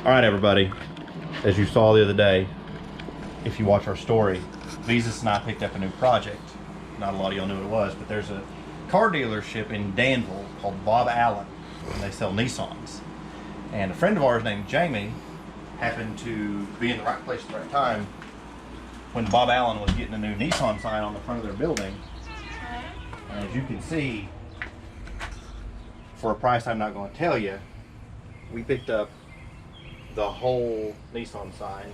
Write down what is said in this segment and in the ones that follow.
All right, everybody. As you saw the other day, if you watch our story, Bezus and I picked up a new project. Not a lot of y'all knew what it was, but there's a car dealership in Danville called Bob Allen, and they sell Nissans. And a friend of ours named Jamie happened to be in the right place at the right time when Bob Allen was getting a new Nissan sign on the front of their building. And as you can see, for a price I'm not going to tell you, we picked up the whole Nissan sign.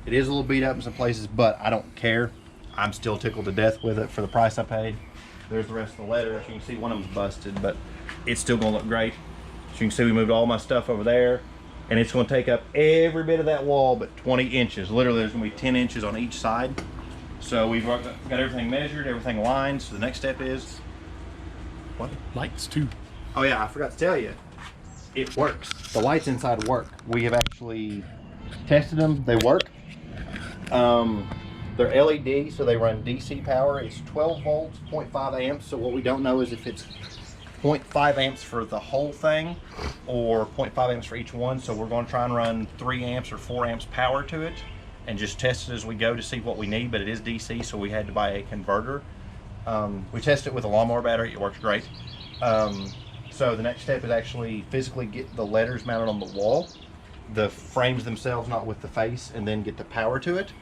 It is a little beat up in some places, but I don't care. I'm still tickled to death with it for the price I paid. There's the rest of the letters. You can see one of them's busted, but it's still gonna look great. So you can see we moved all my stuff over there, and it's gonna take up every bit of that wall but 20 inches. Literally, there's gonna be 10 inches on each side. So we've got everything measured, everything aligned. So the next step is, what? Lights too. Oh yeah, I forgot to tell you. It works. The lights inside work. We have actually tested them. They work. They're LED, so they run DC power. It's 12 volts, 0.5 amps. So what we don't know is if it's 0.5 amps for the whole thing or 0.5 amps for each one. So we're going to try and run 3 amps or 4 amps power to it and just test it as we go to see what we need. But it is DC, so we had to buy a converter. We tested it with a lawnmower battery. It works great. So the next step is actually physically get the letters mounted on the wall, the frames themselves, not with the face, and then get the power to it.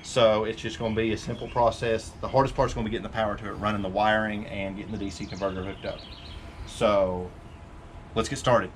So it's just going to be a simple process. The hardest part is going to be getting the power to it, running the wiring, and getting the DC converter hooked up. So let's get started.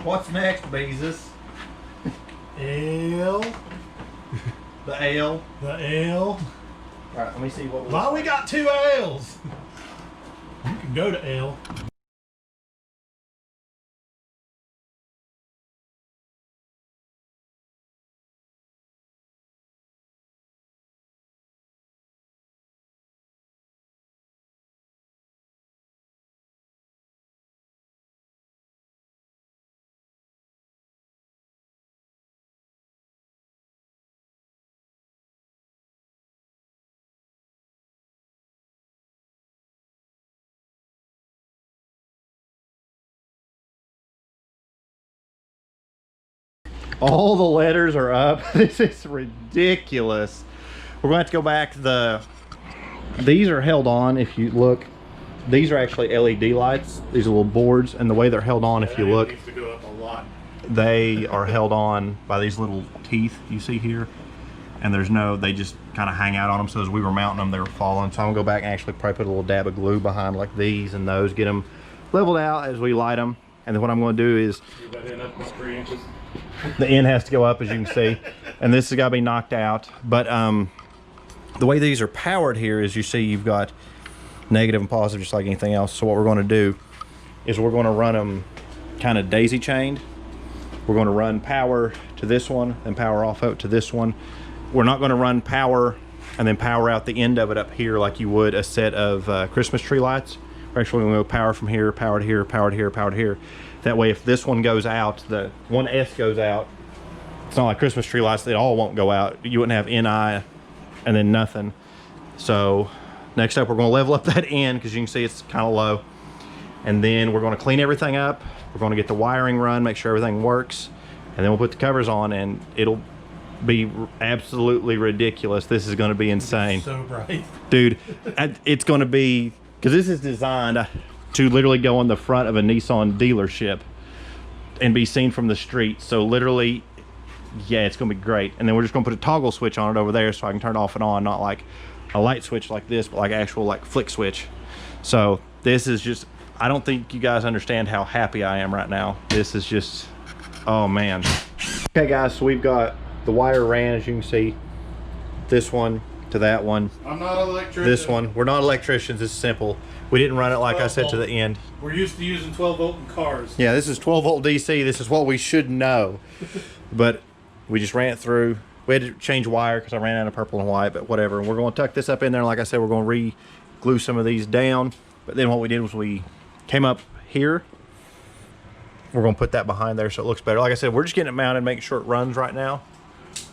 What's next, Bezus? L. The L. The L. All right, let me see what. Why we got 2 L's? You can go to L. All the letters are up. This is ridiculous. We're going to have to go back. These are held on. If you look, these are actually LED lights. These are little boards, and the way they're held on, if you look, needs to go up a lot. they are held on by these little teeth you see here. And there's no, they just kind of hang out on them. So as we were mounting them, they were falling. So I'm gonna go back and actually probably put a little dab of glue behind like these and those, get them leveled out as we light them. And then what I'm gonna do is, the end has to go up, as you can see, and this has got to be knocked out. But the way these are powered here is, you see you've got negative and positive just like anything else. So what we're going to do is we're going to run them kind of daisy chained. We're going to run power to this one, then power off out to this one. We're not going to run power and then power out the end of it up here like you would a set of Christmas tree lights. We're actually going to go power from here, power to here, power to here, power to here. That way, if this one goes out, the 1S goes out, it's not like Christmas tree lights, they all won't go out. You wouldn't have NI and then nothing. So next up, we're going to level up that end because you can see it's kind of low. And then we're going to clean everything up. We're going to get the wiring run, make sure everything works. And then we'll put the covers on, and it'll be absolutely ridiculous. This is going to be insane. So bright. Dude, it's going to be, because this is designed to literally go on the front of a Nissan dealership and be seen from the street. So literally, yeah, it's gonna be great. And then we're just gonna put a toggle switch on it over there so I can turn it off and on, not like a light switch like this, but like actual like flick switch. So this is just, I don't think you guys understand how happy I am right now. This is just Oh man. Okay guys, so we've got the wire ran, as you can see, this one to that one. I'm not an electrician. This one. We're not electricians. It's simple. We didn't run it, like I said, to the end. We're used to using 12 volt in cars. Yeah, this is 12 volt DC. This is what we should know. But we just ran it through. We had to change wire because I ran out of purple and white, but whatever. And we're going to tuck this up in there. Like I said, we're going to re-glue some of these down. But then what we did was we came up here. We're going to put that behind there so it looks better. Like I said, we're just getting it mounted, making sure it runs right now.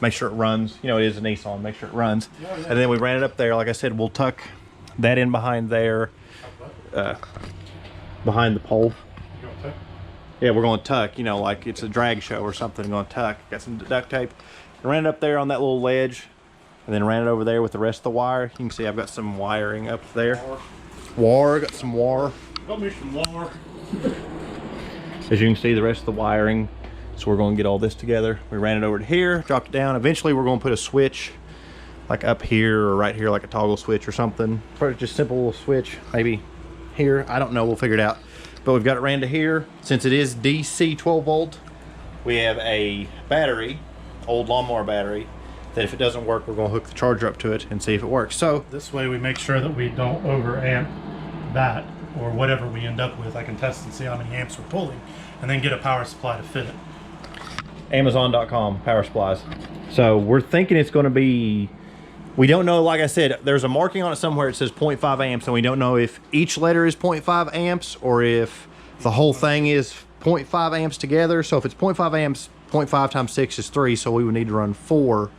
Make sure it runs. You know, it is a Nissan. Make sure it runs. Yeah, yeah. And then we ran it up there. Like I said, we'll tuck that in behind there. Behind the pole. Yeah, we're going to tuck, you know, like it's a drag show or something. Going to tuck. Got some duct tape. Ran it up there on that little ledge, and then ran it over there with the rest of the wire. You can see I've got some wiring up there. Wire, got some wire. Got me some wire. As you can see, the rest of the wiring. So we're going to get all this together. We ran it over to here, dropped it down. Eventually, we're going to put a switch, like up here or right here, like a toggle switch or something. Probably just simple little switch, maybe here. I don't know. We'll figure it out. But we've got it ran to here. Since it is DC 12 volt, we have a battery, old lawnmower battery, that if it doesn't work, we're going to hook the charger up to it and see if it works. So This way we make sure that we don't over amp that or whatever we end up with. I can test and see how many amps we're pulling and then get a power supply to fit it. Amazon.com power supplies. So we're thinking it's going to be, we don't know, like I said, there's a marking on it somewhere. It says 0.5 amps, and we don't know if each letter is 0.5 amps or if the whole thing is 0.5 amps together. So if it's 0.5 amps, 0.5 times 6 is 3, so we would need to run 4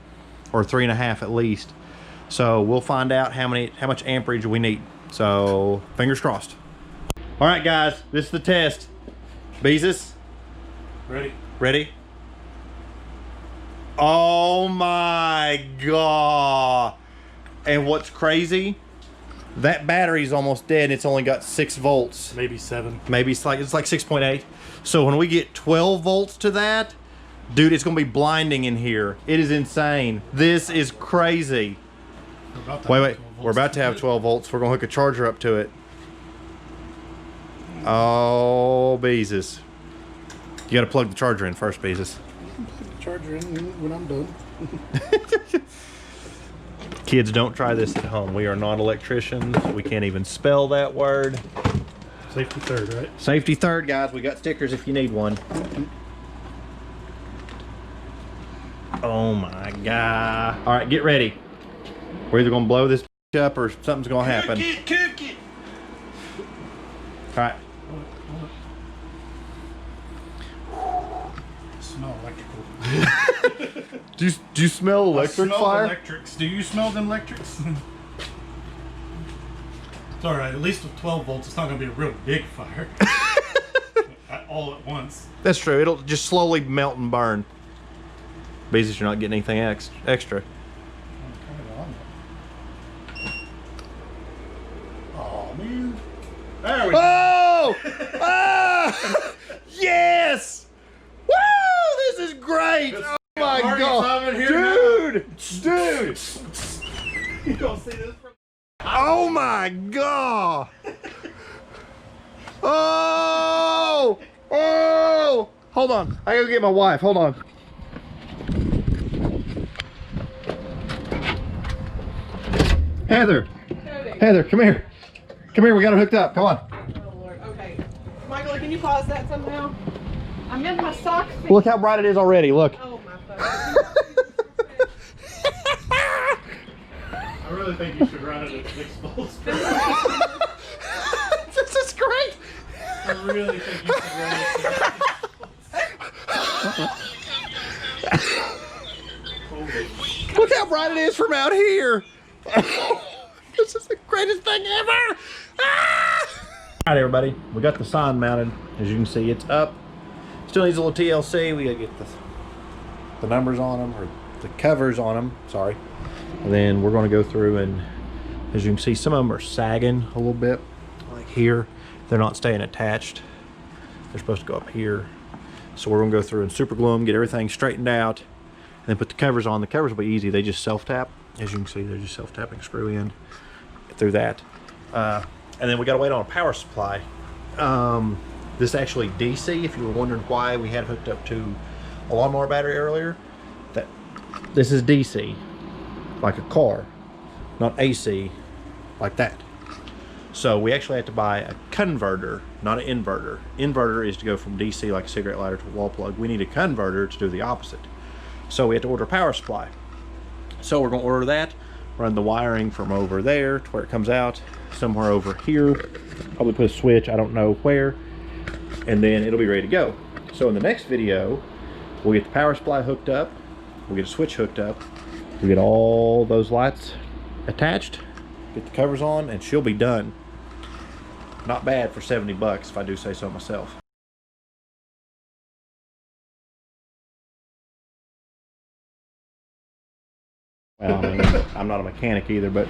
or 3.5 at least. So we'll find out how much amperage we need. So fingers crossed. All right guys, this is the test. Bezus, Ready? ready? Oh my god. And what's crazy, that battery's almost dead and it's only got 6 volts. Maybe 7. Maybe it's like 6.8. So when we get 12 volts to that, dude, it's gonna be blinding in here. It is insane. This is crazy. Wait, we're about to have 12 volts. We're gonna hook a charger up to it. Oh, Bezus. You gotta plug the charger in first, Bezus. Charger in when I'm done. Kids, don't try this at home. We are not electricians. We can't even spell that word. Safety third, right? Safety third, guys. We got stickers if you need one. Oh my god. All right, get ready. We're either gonna blow this up or something's gonna happen. Cook it. All right. Smell electrical. Do you smell electric smell fire? Electrics. Do you smell them electrics? It's alright, at least with 12 volts, it's not going to be a real big fire. All at once. That's true. It'll just slowly melt and burn. Bezus, you're not getting anything extra. Oh, man. There we go. Oh! Ah! Yes! Woo! This is great! Oh my god! Dude! Dude! You don't see this from... Oh my god! Oh! Oh! Hold on. I gotta get my wife. Hold on. Heather. Cody. Heather, come here. Come here. We got it hooked up. Come on. Oh Lord. Okay. Michael, can you pause that somehow? I'm in my socks. Look how bright it is already. Look. Oh my phone. I really think you should run it at 6 volts. This is great. I really think you should run it at 6 volts. Look how bright it is from out here. This is the greatest thing ever. Ah! All right, everybody. We got the sign mounted. As you can see, it's up. Still needs a little TLC. We gotta get the numbers on them, or the covers on them. Sorry. And then we're going to go through, and as you can see, some of them are sagging a little bit, like here. They're not staying attached. They're supposed to go up here. So we're going to go through and super glue them, get everything straightened out, and then put the covers on. The covers will be easy. They just self-tap. As you can see, they're just self-tapping screw in through that. And then we got to wait on a power supply. This is actually DC, if you were wondering why we had it hooked up to a lawnmower battery earlier. This is DC, like a car, not AC, like that. So we actually had to buy a converter, not an inverter. Inverter is to go from DC, like a cigarette lighter, to a wall plug. We need a converter to do the opposite. So we had to order a power supply. So we're gonna order that, run the wiring from over there to where it comes out, somewhere over here. Probably put a switch, I don't know where, and then it'll be ready to go. So in the next video, we'll get the power supply hooked up, we'll get a switch hooked up, we'll get all those lights attached, get the covers on, and she'll be done. Not bad for 70 bucks if I do say so myself. Well, I mean, I'm not a mechanic either, but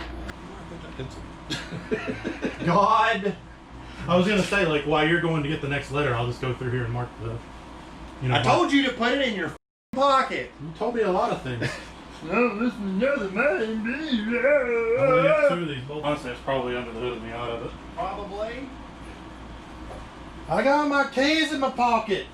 God, I was gonna say, like, while you're going to get the next letter, I'll just go through here and mark the. You know, I told you to put it in your pocket. You told me a lot of things. No, this is another man. I only got 2 of these bolts. Honestly, it's probably under the hood of me out of it. Probably. I got my keys in my pocket.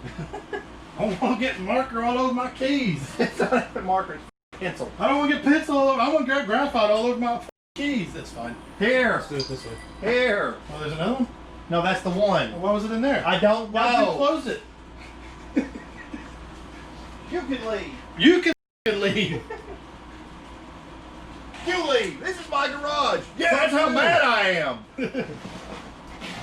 I don't want to get marker all over my keys. It's not even marker, it's pencil. I don't want to get pencil all over. I want to get graphite all over my keys. That's fine. Here. Let's do it this way. Here. Oh, there's another one? No, that's the one. Well, why was it in there? I don't Why did you know. close it? You can leave. You can leave. You leave. This is my garage. Yeah, That's how true. mad I am.